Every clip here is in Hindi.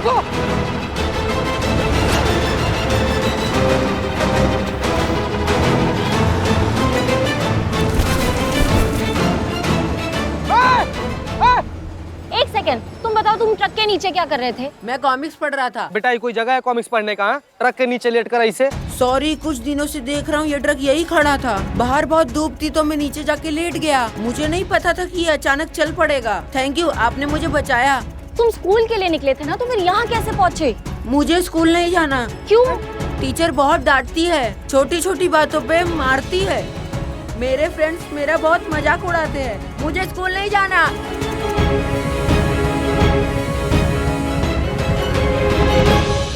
रुको। एक सेकंड, तुम बताओ तुम ट्रक के नीचे क्या कर रहे थे? मैं कॉमिक्स पढ़ रहा था। बेटा ये कोई जगह है कॉमिक्स पढ़ने का? ट्रक के नीचे लेट कर ऐसे? सॉरी, कुछ दिनों से देख रहा हूँ ये ट्रक यही खड़ा था। बाहर बहुत धूप थी तो मैं नीचे जाके लेट गया। मुझे नहीं पता था कि ये अचानक चल पड़ेगा। थैंक यू, आपने मुझे बचाया। तुम स्कूल के लिए निकले थे ना, तो फिर यहाँ कैसे पहुँचे? मुझे स्कूल नहीं जाना। क्यों? टीचर बहुत डांटती है, छोटी छोटी बातों पे मारती है। मेरे फ्रेंड्स मेरा बहुत मजाक उड़ाते हैं। मुझे स्कूल नहीं जाना।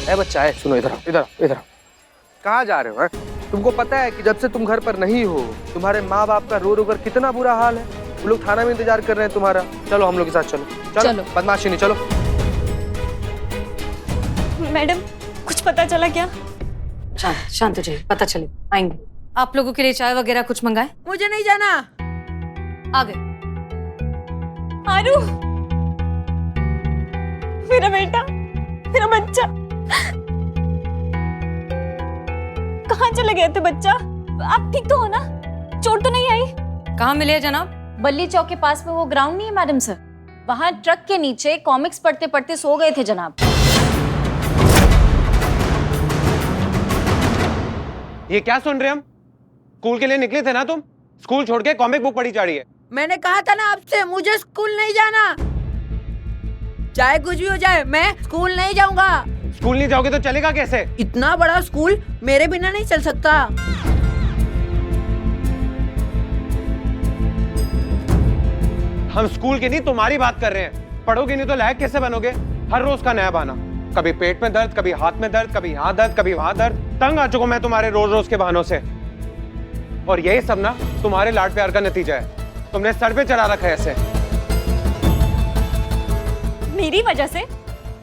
ए बच्चा है, सुनो इधर इधर इधर। कहाँ जा रहे हो? है? तुमको पता है कि जब से तुम घर पर नहीं हो तुम्हारे माँ बाप का रो रो कर कितना बुरा हाल है। वो लोग थाना में इंतजार कर रहे हैं तुम्हारा। चलो हम लोग के साथ चलो। चलो। बदमाशी नहीं, चलो। मैडम कुछ पता चला क्या? शांत हो जाइए, पता चले आएंगे। आप लोगों के लिए चाय वगैरह कुछ मंगाए? मुझे नहीं जाना। आ गए। आरू, मेरा बेटा, मेरा बच्चा कहाँ चले गए थे? बच्चा आप ठीक तो हो ना? चोट तो नहीं आई? कहाँ मिले हैं जनाब? बल्ली चौक के पास में वो ग्राउंड नहीं है मैडम सर, वहाँ ट्रक के नीचे कॉमिक्स पढ़ते पढ़ते सो गए थे जनाब। ये क्या सुन रहे हम? स्कूल के लिए निकले थे ना तुम? स्कूल छोड़ के कॉमिक बुक पढ़ी जा रही है। मैंने कहा था ना आपसे, मुझे स्कूल नहीं जाना। चाहे कुछ भी हो जाए, मैं स्कूल नहीं जाऊंगा। स्कूल नहीं जाओगे तो चलेगा कैसे? इतना बड़ा स्कूल मेरे बिना नहीं चल सकता। हम स्कूल की नहीं तुम्हारी बात कर रहे हैं। पढ़ोगे नहीं तो लायक कैसे बनोगे? हर रोज का नया बहाना, कभी पेट में दर्द, कभी हाथ में दर्द, कभी यहाँ दर्द, कभी वहां दर्द। तंग आ चुका मैं तुम्हारे रोज रोज के बहानों से। और यही सब ना तुम्हारे लाड प्यार का नतीजा है। तुमने सर पे चढ़ा रखा है ऐसे। मेरी वजह से?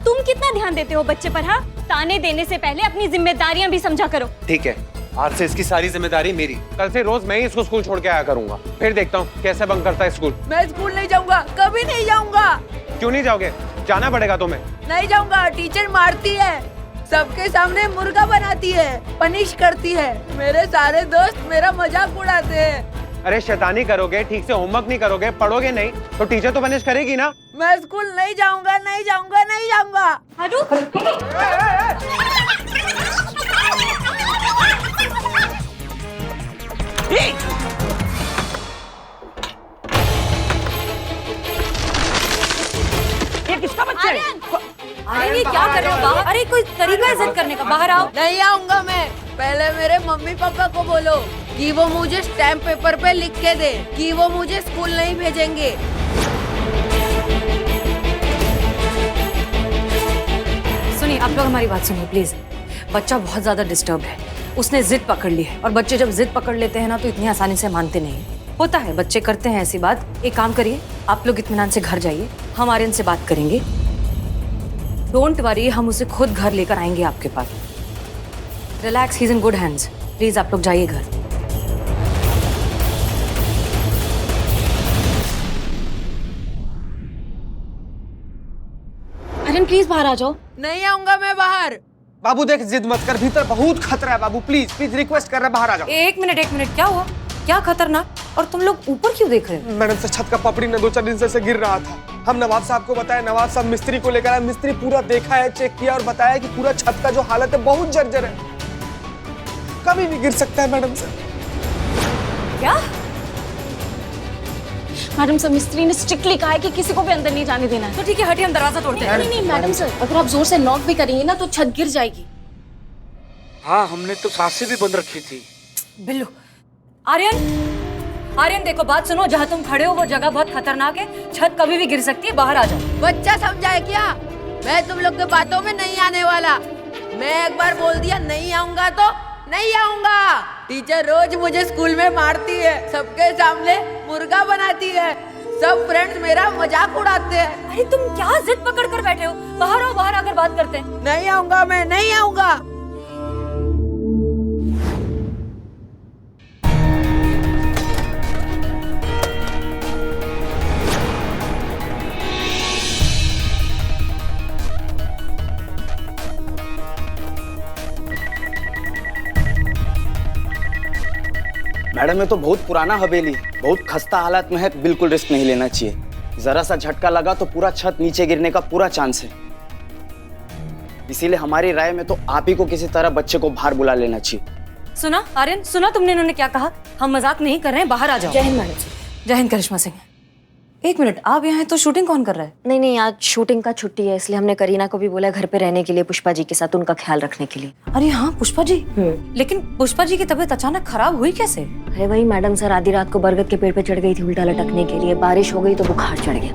तुम कितना ध्यान देते हो बच्चे पर? हाँ, ताने देने से पहले अपनी जिम्मेदारियां भी समझा करो। ठीक है, आज से इसकी सारी जिम्मेदारी मेरी। कल से रोज मैं ही इसको स्कूल छोड़ के आया करूंगा। फिर देखता हूँ कैसे बंक करता है स्कूल। मैं स्कूल नहीं जाऊंगा, कभी नहीं जाऊंगा। क्यों नहीं जाओगे? जाना पड़ेगा तुम्हें। नहीं जाऊंगा, टीचर मारती है, सबके सामने मुर्गा बनाती है, पनिश करती है। मेरे सारे दोस्त मेरा मजाक उड़ाते हैं। अरे शैतानी करोगे, ठीक से होमवर्क नहीं करोगे, पढ़ोगे नहीं तो टीचर तो पनिश करेगी ना। मैं स्कूल नहीं जाऊंगा, नहीं जाऊंगा, नहीं जाऊंगा। आरू, ये किसका बच्चा है? अरे ये क्या कर रहे हो बाहर? अरे कोई तरीका है इज्जत करने का, बाहर आओ। नहीं आऊंगा मैं। पहले मेरे मम्मी पापा को बोलो कि वो मुझे स्टैम्प पेपर पे लिख के दे कि वो मुझे स्कूल नहीं भेजेंगे। सुनिए, आप लोग हमारी बात सुनिए प्लीज। बच्चा बहुत ज्यादा डिस्टर्ब है, उसने जिद पकड़ ली है। और बच्चे जब जिद पकड़ लेते हैं ना तो इतनी आसानी से मानते नहीं। होता है, बच्चे करते हैं ऐसी बात। एक काम करिए, आप लोग इत्मीनान से घर जाइए, हम आर्यन से बात करेंगे। डोंट वरी, हम उसे खुद घर लेकर आएंगे आपके पास। Relax, he is in good hands. Please आप लोग जाइए घर। आर्यन प्लीज बाहर आ जाओ। नहीं आऊंगा मैं बाहर। बाबू देख, जिद मत कर, भीतर बहुत खतरा है बाबू। प्लीज प्लीज रिक्वेस्ट कर रहे हैं, बाहर आ जाओ। एक मिनट, क्या हुआ? क्या खतरनाक? और तुम लोग ऊपर क्यों देख रहे हो? मैडम से छत का पपड़ी न 2-4 दिन से गिर रहा था। हम नवाब साहब को बताया, नवाब साहब मिस्त्री को लेकर आए। मिस्त्री पूरा देखा है, चेक किया और बताया कि पूरा छत का जो हालत है बहुत जर्जर है, कभी भी गिर सकता है। मैडम सर, क्या? मैडम सर, मिस्त्री ने स्ट्रिक्टली कहा है कि किसी को भी अंदर नहीं जाने देना है। तो ठीक है, हटिए, हम दरवाजा तोड़ते हैं। नहीं मैडम सर, अगर आप जोर से नॉक भी करेंगे ना तो छत गिर जाएगी। हाँ, हमने तो सांसें भी बंद रखी थी। बिल्लू, आर्यन देखो, बात सुनो। जहाँ तुम खड़े हो वो जगह बहुत खतरनाक है, छत कभी भी गिर सकती है। बाहर आ जाओ। बच्चा समझा है क्या? मैं तुम लोग के बातों में नहीं आने वाला। मैं एक बार बोल दिया नहीं आऊंगा तो नहीं आऊंगा। टीचर रोज मुझे स्कूल में मारती है, सबके सामने मुर्गा बनाती है, सब फ्रेंड्स मेरा मजाक उड़ाते हैं। अरे तुम क्या जिद पकड़ कर बैठे हो? बाहर आओ, बाहर आकर बात करते हैं। नहीं आऊंगा, मैं नहीं आऊंगा। मैडम ये तो बहुत पुराना हवेली, बहुत खस्ता हालत में है, बिल्कुल रिस्क नहीं लेना चाहिए। जरा सा झटका लगा तो पूरा छत नीचे गिरने का पूरा चांस है। इसीलिए हमारी राय में तो आप ही को किसी तरह बच्चे को बाहर बुला लेना चाहिए। सुना आर्यन, सुना तुमने इन्होंने क्या कहा? हम मजाक नहीं कर रहे हैं, बाहर आ जाओ। जय हिंद मैडम। जय हिंद करिश्मा सिंह। एक मिनट, आप यहाँ हैं तो शूटिंग कौन कर रहा है? नहीं नहीं, आज शूटिंग का छुट्टी है, इसलिए हमने करीना को भी बोला घर पे रहने के लिए, पुष्पा जी के साथ उनका ख्याल रखने के लिए। अरे हाँ, पुष्पा जी। लेकिन पुष्पा जी की तबीयत अचानक खराब हुई कैसे? अरे वही मैडम सर, आधी रात को बरगद के पेड़ पे चढ़ गई थी उल्टा लटकने के लिए, बारिश हो गई तो बुखार चढ़ गया।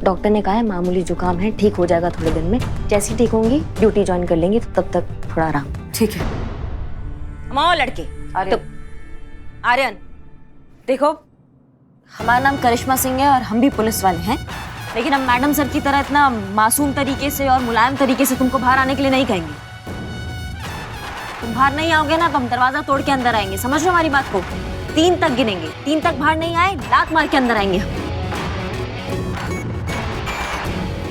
डॉक्टर ने कहा है मामूली जुकाम है, ठीक हो जाएगा थोड़े दिन में। जैसे ही ठीक होंगी ड्यूटी ज्वाइन कर लेंगी, तो तब तक थोड़ा आराम। ठीक है। माओ लड़के। आर्यन, आर्यन देखो, हमारा नाम करिश्मा सिंह है और हम भी पुलिस वाले हैं, लेकिन हम मैडम सर की तरह इतना मासूम तरीके से और मुलायम तरीके से तुमको बाहर आने के लिए नहीं कहेंगे। तुम बाहर नहीं आओगे ना तो हम दरवाजा तोड़ के अंदर आएंगे, समझ लो हमारी बात को। 3 तक गिनेंगे, 3 तक बाहर नहीं आए लात मार के अंदर आएंगे।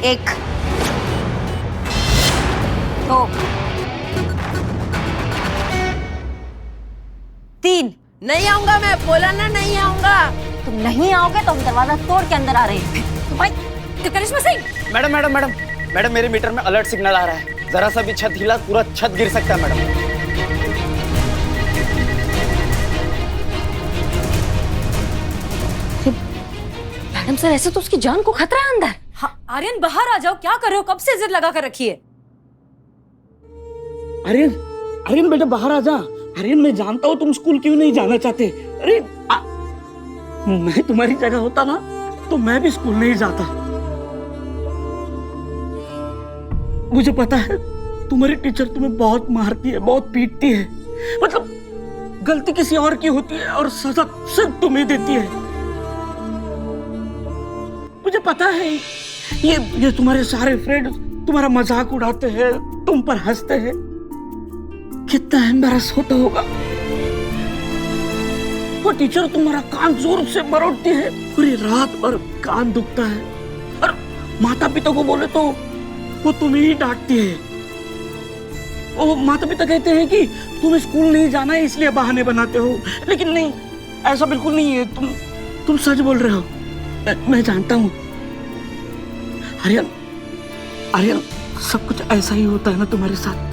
1 2 3। नहीं आऊंगा, मैं बोला ना नहीं आऊंगा। तुम नहीं आओगे तो हम दरवाजा तोड़ के अंदर आ रहे हैं। तो भाई Karishma Singh. Madam madam madam madam, मेरे मीटर में अलर्ट सिग्नल आ रहा है। जरा सा भी छत हिला पूरा छत गिर सकता है मैडम। मैडम सर, ऐसे तो उसकी जान को खतरा है अंदर। हाँ आर्यन, बाहर आ जाओ, क्या कर रहे हो? कब से जिद लगा कर रखी है? आर्यन, आर्यन बेटा बाहर आ जा। आर्यन, मैं जानता हूँ तुम स्कूल क्यों नहीं जाना चाहते। अरे मैं तुम्हारी जगह होता ना तो मैं भी स्कूल नहीं जाता। मुझे पता है तुम्हारी टीचर तुम्हें बहुत मारती है, बहुत पीटती है। मतलब गलती किसी और की होती है और सजा सिर्फ तुम्हें देती है। मुझे पता है ये तुम्हारे सारे फ्रेंड तुम्हारा मजाक उड़ाते हैं, तुम पर हंसते हैं। कितना एम्बैरस होता होगा। वो टीचर तुम्हारा कान जोर से मरोड़ती है, पूरी रात भर कान दुखता है, और माता पिता को बोले तो वो तुम्हें ही डांटती है। वो माता पिता कहते हैं कि तुम्हें स्कूल नहीं जाना है इसलिए बहाने बनाते हो, लेकिन नहीं, ऐसा बिल्कुल नहीं है। तुम सच बोल रहे हो, मैं जानता हूँ। आर्यन, आर्यन, सब कुछ ऐसा ही होता है ना तुम्हारे साथ।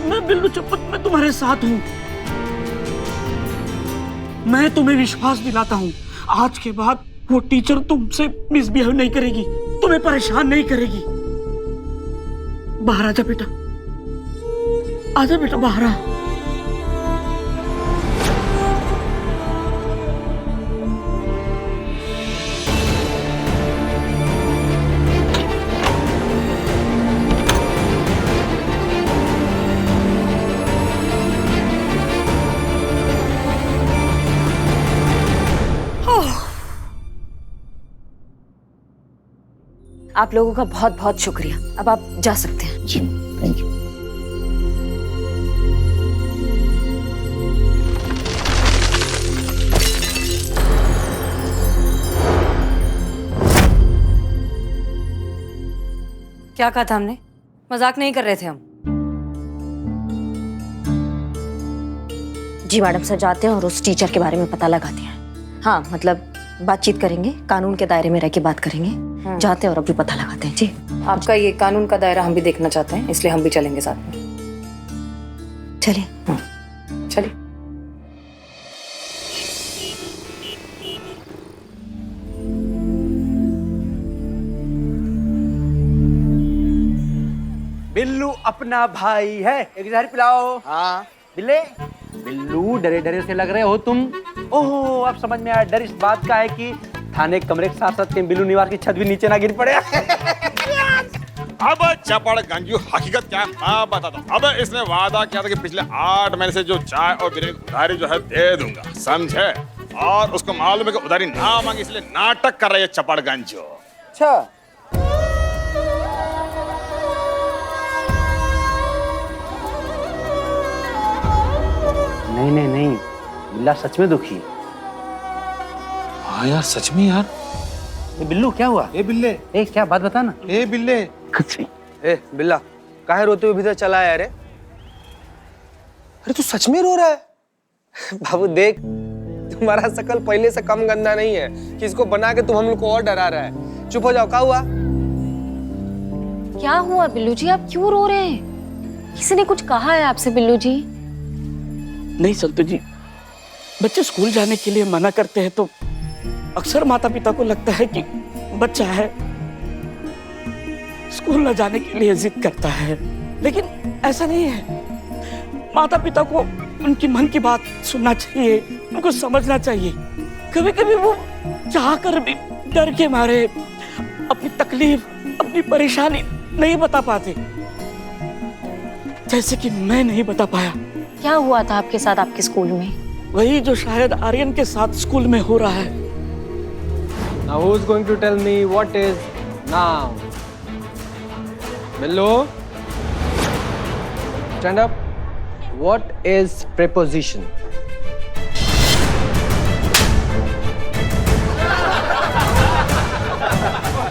मैं बिल्लू चुप्पत में तुम्हारे साथ हूं। मैं तुम्हें विश्वास दिलाता हूं, आज के बाद वो टीचर तुमसे मिसबिहेव नहीं करेगी, तुम्हें परेशान नहीं करेगी। बाहर आजा बेटा, आजा बेटा, बाहर आ। आप लोगों का बहुत बहुत शुक्रिया, अब आप जा सकते हैं। जी थैंक यू। क्या कहा था हमने? मजाक नहीं कर रहे थे हम। जी मैडम सर, जाते हैं और उस टीचर के बारे में पता लगाते हैं। हाँ मतलब बातचीत करेंगे, कानून के दायरे में रह के बात करेंगे। जाते हैं और अभी पता लगाते हैं। जी आपका ये कानून का दायरा हम भी देखना चाहते हैं, इसलिए हम भी चलेंगे साथ में। चलिए। चलिए। बिल्लू अपना भाई है, एक जहर पिलाओ। हाँ बिल्ले, बिल्लू डरे डरे से लग रहे हो तुम। ओहो, अब समझ में आया। डर इस बात का है कि थाने कमरे के साथ साथ बिल्लू निवास की छत भी नीचे ना गिर पड़े। अब चपड़गंजू हकीकत क्या है मैं बताता हूँ। अब इसने वादा किया था कि पिछले 8 महीने से जो चाय और बिरयानी की उधारी जो है दे दूंगा, समझे? और उसको मालूम है कि उधारी ना मांगी, इसलिए नाटक कर रही है चपड़गंजू। अच्छा, नहीं, बिल्ला सच में दुखी। हाँ यार, सच में यार। ये बिल्लू क्या हुआ? ए बिल्ले, ए क्या बात बता ना। ए बिल्ले, ए बिल्ला, काहे रोते हुए भीतर चला आया रे? अरे तू सच में रो रहा है? बाबू देख, तुम्हारा शकल पहले से कम गंदा नहीं है कि इसको बना के तुम हम लोग को और डरा रहा है। चुप हो जाओ, क्या हुआ? क्या हुआ बिल्लू जी, आप क्यों रो रहे हैं? किसी ने कुछ कहा है आपसे बिल्लू जी? नहीं संतू जी, बच्चे स्कूल जाने के लिए मना करते हैं तो अक्सर माता पिता को लगता है कि बच्चा है, स्कूल न जाने के लिए जिद करता है, लेकिन ऐसा नहीं है। माता पिता को उनकी मन की बात सुनना चाहिए, उनको समझना चाहिए। कभी कभी वो चाहकर भी डर के मारे अपनी तकलीफ, अपनी परेशानी नहीं बता पाते, जैसे कि मैं नहीं बता पाया। क्या हुआ था आपके साथ आपके स्कूल में? वही जो शायद आर्यन के साथ स्कूल में हो रहा है। Now who's going to tell me what is now? Billu, stand up. What is preposition?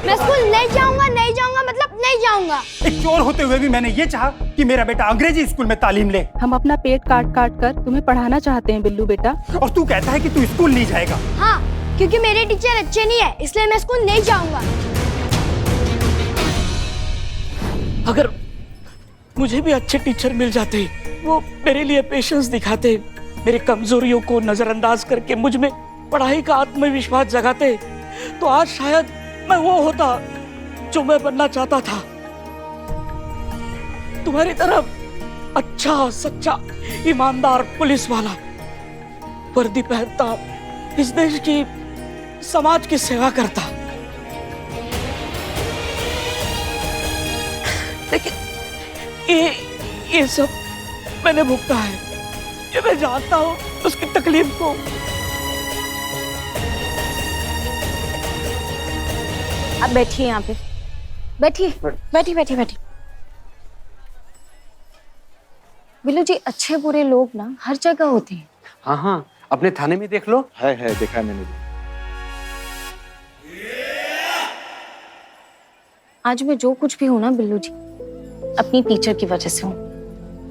मैं स्कूल नहीं जाऊंगा, नहीं जाऊंगा मतलब नहीं जाऊंगा। एक चोर होते हुए भी मैंने ये चाहा कि मेरा बेटा अंग्रेजी स्कूल में तालीम ले। हम अपना पेट काट काट कर तुम्हें पढ़ाना चाहते हैं बिल्लू बेटा। और तू कहता है कि तू स्कूल नहीं जाएगा। हाँ, क्योंकि मेरे टीचर अच्छे नहीं है, इसलिए मैं स्कूल नहीं जाऊंगा। अगर मुझे भी अच्छे टीचर मिल जाते, वो मेरे लिए पेशेंस दिखाते, मेरी कमजोरियों को नजरअंदाज करके मुझ में पढ़ाई का आत्मविश्वास जगाते, तो आज शायद मैं वो होता जो मैं बनना चाहता था। तुम्हारी तरह अच्छा, सच्चा, ईमानदार पुलिस वाला, वर्दी पहनता, इस देश की, समाज की सेवा करता। लेकिन ये सब मैंने भुगता है, ये मैं जानता हूँ उसकी तकलीफ को। आप बैठिए यहाँ पे, बैठिए, बैठिए बैठिए बैठिए। बिल्लू जी, अच्छे बुरे लोग ना हर जगह होते हैं। हाँ हाँ, अपने थाने में देख लो। है देखा है मैंने भी। आज मैं जो कुछ भी हूं ना बिल्लू जी, अपनी टीचर की वजह से हूँ,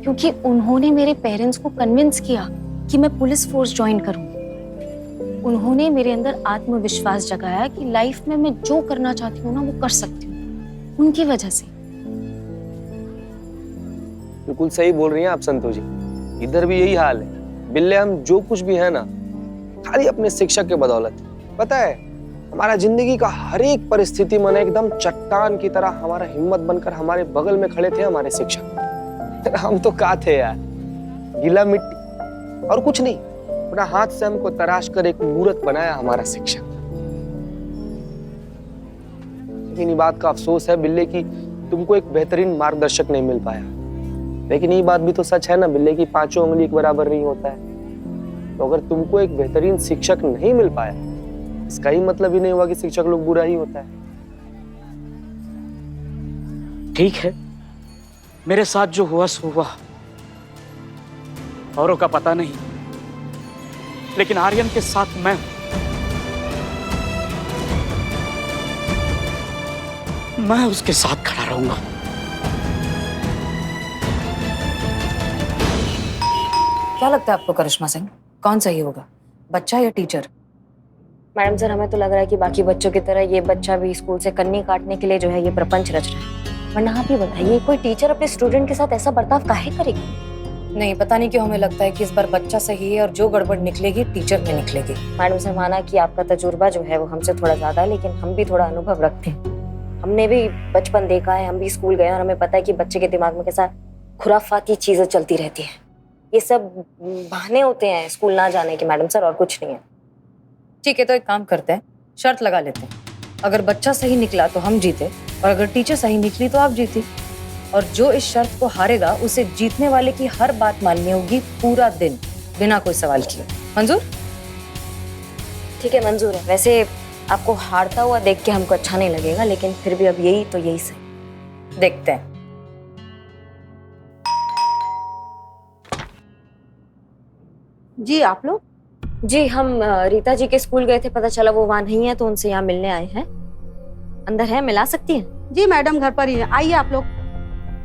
क्योंकि उन्होंने मेरे पेरेंट्स को कन्विंस किया कि मैं पुलिस फोर्स ज्वाइन करूं। उन्होंने मेरे अंदर आत्मविश्वास जगाया कि लाइफ में मैं जो करना चाहती हूँ ना वो कर सकती हूँ, उनकी वजह से। बिल्कुल सही बोल रही हैं आप संतोष जी, इधर भी यही हाल है। बिल्ले हम जो कुछ भी है ना, खाली अपने शिक्षक के बदौलत। पता है, हमारा जिंदगी का हर एक परिस्थिति में एकदम चट्टान की तरह हमारा हिम्मत बनकर हमारे बगल में खड़े थे हमारे शिक्षक। हम तो का थे यार, गीला मिट्टी और कुछ नहीं। अपना हाथ से हमको तराश कर एक मूर्त बनाया हमारा शिक्षक। लेकिन ये बात का अफसोस है बिल्ले की तुमको एक बेहतरीन मार्गदर्शक नहीं मिल पाया। लेकिन ये बात भी तो सच है ना बिल्ले की, पांचों उंगली एक बराबर नहीं होता है। तो अगर तुमको एक बेहतरीन शिक्षक नहीं मिल पाया, इसका ही मतलब ही नहीं हुआ कि शिक्षक लोग बुरा ही होता है। ठीक है, मेरे साथ जो हुआ सो हुआ, औरों का पता नहीं, लेकिन आर्यन के साथ मैं उसके साथ खड़ा रहूंगा। क्या लगता है आपको करिश्मा सिंह, कौन सही होगा, बच्चा या टीचर? मैडम सर, हमें तो लग रहा है कि बाकी बच्चों की तरह ये बच्चा भी स्कूल से कन्नी काटने के लिए जो है ये प्रपंच रच रहा है। वरना आप ही बताइए, कोई टीचर अपने स्टूडेंट के साथ ऐसा बर्ताव काहे करेगी? नहीं, पता नहीं क्यों हमें लगता है कि इस बार बच्चा सही है और जो गड़बड़ निकलेगी टीचर में निकलेगी। मैडम से माना कि आपका तजुर्बा जो है वो हमसे थोड़ा ज्यादा है, लेकिन हम भी थोड़ा अनुभव रखते हैं। हमने भी बचपन देखा है, हम भी स्कूल गए और हमें पता है कि बच्चे के दिमाग में कैसा खुराफाती चीजें चलती रहती है। ये सब बहाने होते हैं स्कूल ना जाने के मैडम सर, और कुछ नहीं है। ठीक है, तो एक काम करते हैं, शर्त लगा लेते हैं। अगर बच्चा सही निकला तो हम जीते, और अगर टीचर सही निकली तो आप जीती। और जो इस शर्त को हारेगा उसे जीतने वाले की हर बात माननी होगी पूरा दिन, बिना कोई सवाल किए। मंजूर? ठीक है, मंजूर है। वैसे आपको हारता हुआ देख के हमको अच्छा नहीं लगेगा, लेकिन फिर भी अब यही तो यही सही। देखते हैं। जी आप लोग? जी हम रीता जी के स्कूल गए थे, पता चला वो वहाँ नहीं है तो उनसे यहाँ मिलने आए हैं। अंदर है, मिला सकती हैं? जी मैडम घर पर ही है, आइए आप लोग।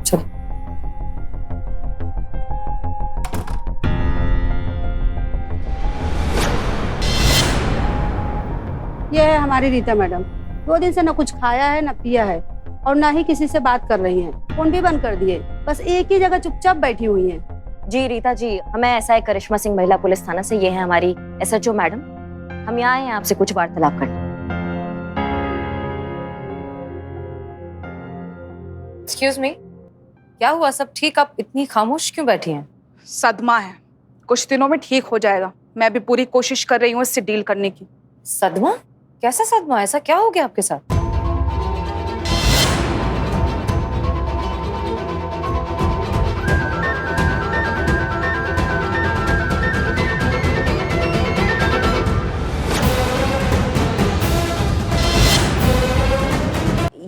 चलो। ये है हमारी रीता मैडम। 2 दिन से ना कुछ खाया है ना पिया है और ना ही किसी से बात कर रही हैं। फोन भी बंद कर दिए, बस एक ही जगह चुपचाप बैठी हुई हैं। जी रीता जी, हमें एसआई करिश्मा सिंह महिला पुलिस थाना से, ये है हमारी एसएचओ मैडम। हम यहाँ आए हैं आपसे कुछ वार्तालाप करने। एक्सक्यूज मी, क्या हुआ? सब ठीक? आप इतनी खामोश क्यों बैठी हैं? सदमा है, कुछ दिनों में ठीक हो जाएगा। मैं भी पूरी कोशिश कर रही हूँ इससे डील करने की। सदमा? कैसा सदमा? ऐसा क्या हो गया आपके साथ?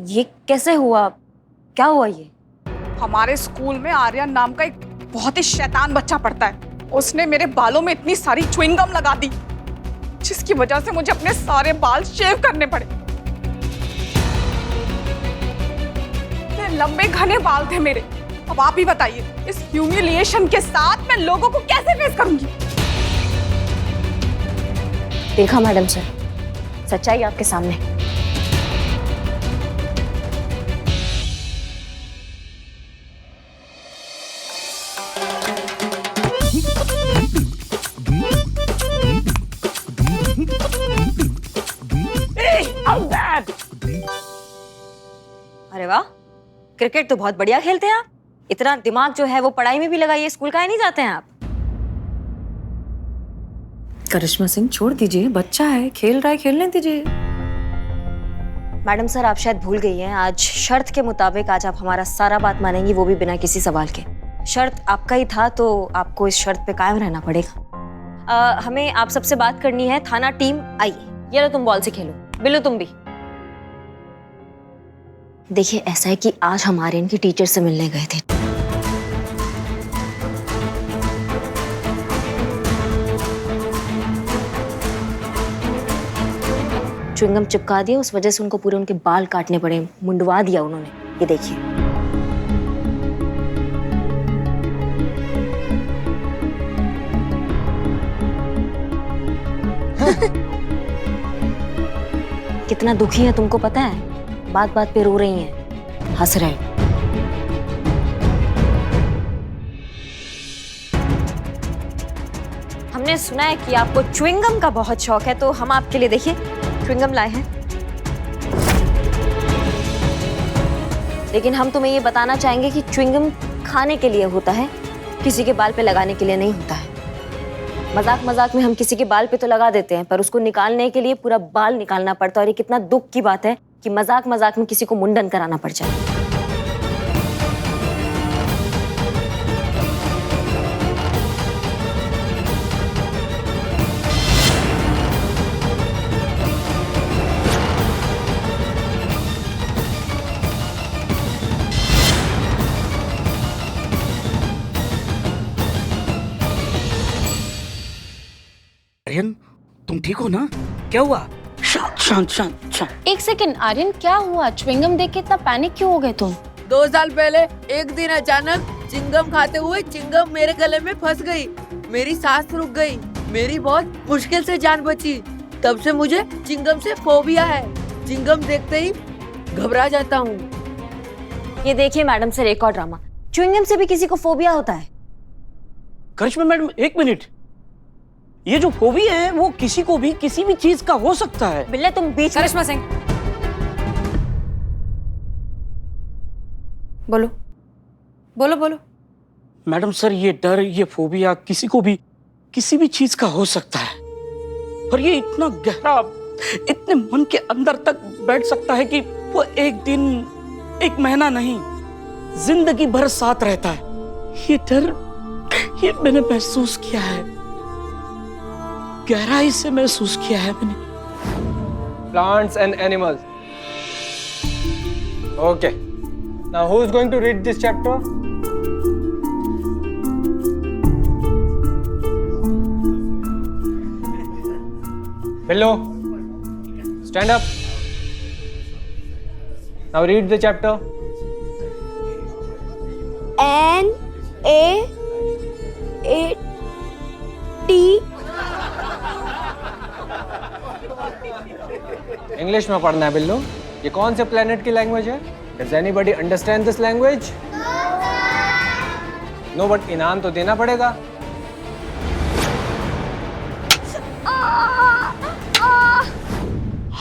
ये कैसे हुआ? क्या हुआ ये? हमारे स्कूल में आर्यन नाम का एक बहुत ही शैतान बच्चा पढ़ता है। उसने मेरे बालों में इतनी सारी च्युइंगम लगा दी जिसकी वजह से मुझे अपने सारे बाल शेव करने पड़े। इतने लंबे घने बाल थे मेरे। अब आप ही बताइए, इस ह्यूमिलिएशन के साथ मैं लोगों को कैसे फेस करूंगी? देखा मैडम सर, सच्चाई आपके सामने। अरे वाह, क्रिकेट तो बहुत बढ़िया खेलते हैं आप। इतना दिमाग जो है वो पढ़ाई में भी लगाइए। स्कूल काहे नहीं जाते हैं आप? करिश्मा सिंह, छोड़ दीजिए, बच्चा है, खेल रहा है, खेलने दीजिए। मैडम सर, आप शायद भूल गई हैं, आज शर्त के मुताबिक आज आप हमारा सारा बात मानेंगी, वो भी बिना किसी सवाल के। शर्त आपका ही था तो आपको इस शर्त पे कायम रहना पड़ेगा। हमें आप सबसे बात करनी है। थाना टीम आइए। ये लो, तुम बॉल से खेलो। बिल्लू तुम भी। देखिए, ऐसा है कि आज हमारे इनकी टीचर से मिलने गए थे। च्युइंगम चिपका दिया, उस वजह से उनको पूरे उनके बाल काटने पड़े, मुंडवा दिया उन्होंने। ये देखिए। कितना दुखी है तुमको पता है? बात बात पे रो रही हैं, हंस रहे। हमने सुना है कि आपको च्युइंगम का बहुत शौक है, तो हम आपके लिए देखिए च्युइंगम लाए हैं। लेकिन हम तुम्हें ये बताना चाहेंगे कि च्युइंगम खाने के लिए होता है, किसी के बाल पे लगाने के लिए नहीं होता है। मजाक मजाक में हम किसी के बाल पे तो लगा देते हैं, पर उसको निकालने के लिए पूरा बाल निकालना पड़ता है। और ये कितना दुख की बात है कि मजाक मजाक में किसी को मुंडन कराना पड़ जाए। आर्यन, तुम ठीक हो ना? क्या हुआ? शांत शांत शांत शांत। एक सेकंड आर्यन, क्या हुआ? च्युइंगम देख के इतना पैनिक क्यों हो गए तुम? 2 साल पहले एक दिन अचानक चिंगम खाते हुए चिंगम मेरे गले में फंस गई। मेरी सांस रुक गई। मेरी बहुत मुश्किल से जान बची। तब से मुझे चिंगम से फोबिया है। चिंगम देखते ही घबरा जाता हूँ। ये देखिए मैडम सर, एक और ड्रामा। च्युइंगम से भी किसी को फोबिया होता है? करिश्मा मैडम, 1 मिनट। ये जो फोबिया है वो किसी को भी किसी भी चीज का हो सकता है। बिल्ले तुम बीच में। करिश्मा सिंह, बोलो बोलो बोलो। मैडम सर, ये डर, ये फोबिया किसी को भी किसी भी चीज का हो सकता है। और ये इतना गहरा, इतने मन के अंदर तक बैठ सकता है कि वो एक दिन, 1 महीना नहीं, जिंदगी भर साथ रहता है। ये डर, ये मैंने महसूस किया है, गहराई से महसूस किया है मैंने। Plants and animals. Okay. Now who is going to read this chapter? Hello. Stand up. Now read the chapter. NAAT English में पढ़ना है बिल्लू। ये कौन से प्लेनेट की लैंग्वेज है? Does anybody understand this language? No, but इनाम तो देना पड़ेगा।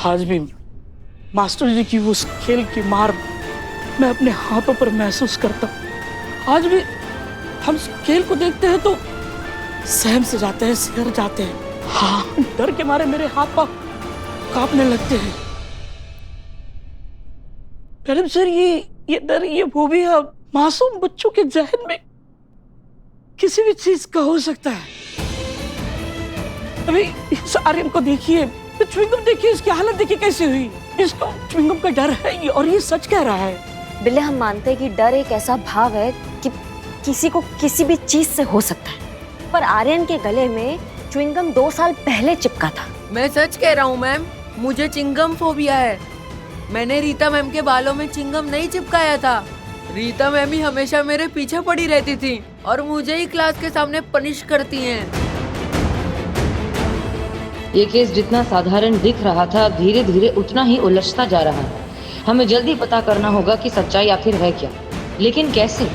आज भी मास्टर जी की उस खेल की मार मैं अपने हाथों पर महसूस करता हूँ। आज भी हम उस खेल को देखते हैं तो सहम से जाते हैं, सिहर जाते हैं। हाँ, डर के मारे मेरे हाथ पांव कांपने लगते हैं। मैडम सर, ये डर, ये फोबिया मासूम बच्चों के जहन में किसी भी चीज का हो सकता है। अभी इस आर्यन को देखिए, तो च्युइंगम देखिए, इसकी हालत देखिए कैसे हुई। इसको च्युइंगम का डर है ये, और ये सच कह रहा है। बिल्ले, हम मानते हैं कि डर एक ऐसा भाव है कि किसी को किसी भी चीज से हो सकता है, पर आर्यन के गले में च्युइंगम 2 साल पहले चिपका था। मैं सच कह रहा हूँ मैम, मुझे चिंगम फोबिया है। मैंने रीता मैम के बालों में चिंगम नहीं चिपकाया था। रीता मैम ही हमेशा मेरे पीछे पड़ी रहती थी और मुझे ही क्लास के सामने पनिश करती हैं। ये केस जितना साधारण दिख रहा था, धीरे धीरे उतना ही उलझता जा रहा है। हमें जल्दी पता करना होगा कि सच्चाई आखिर है क्या, लेकिन कैसे?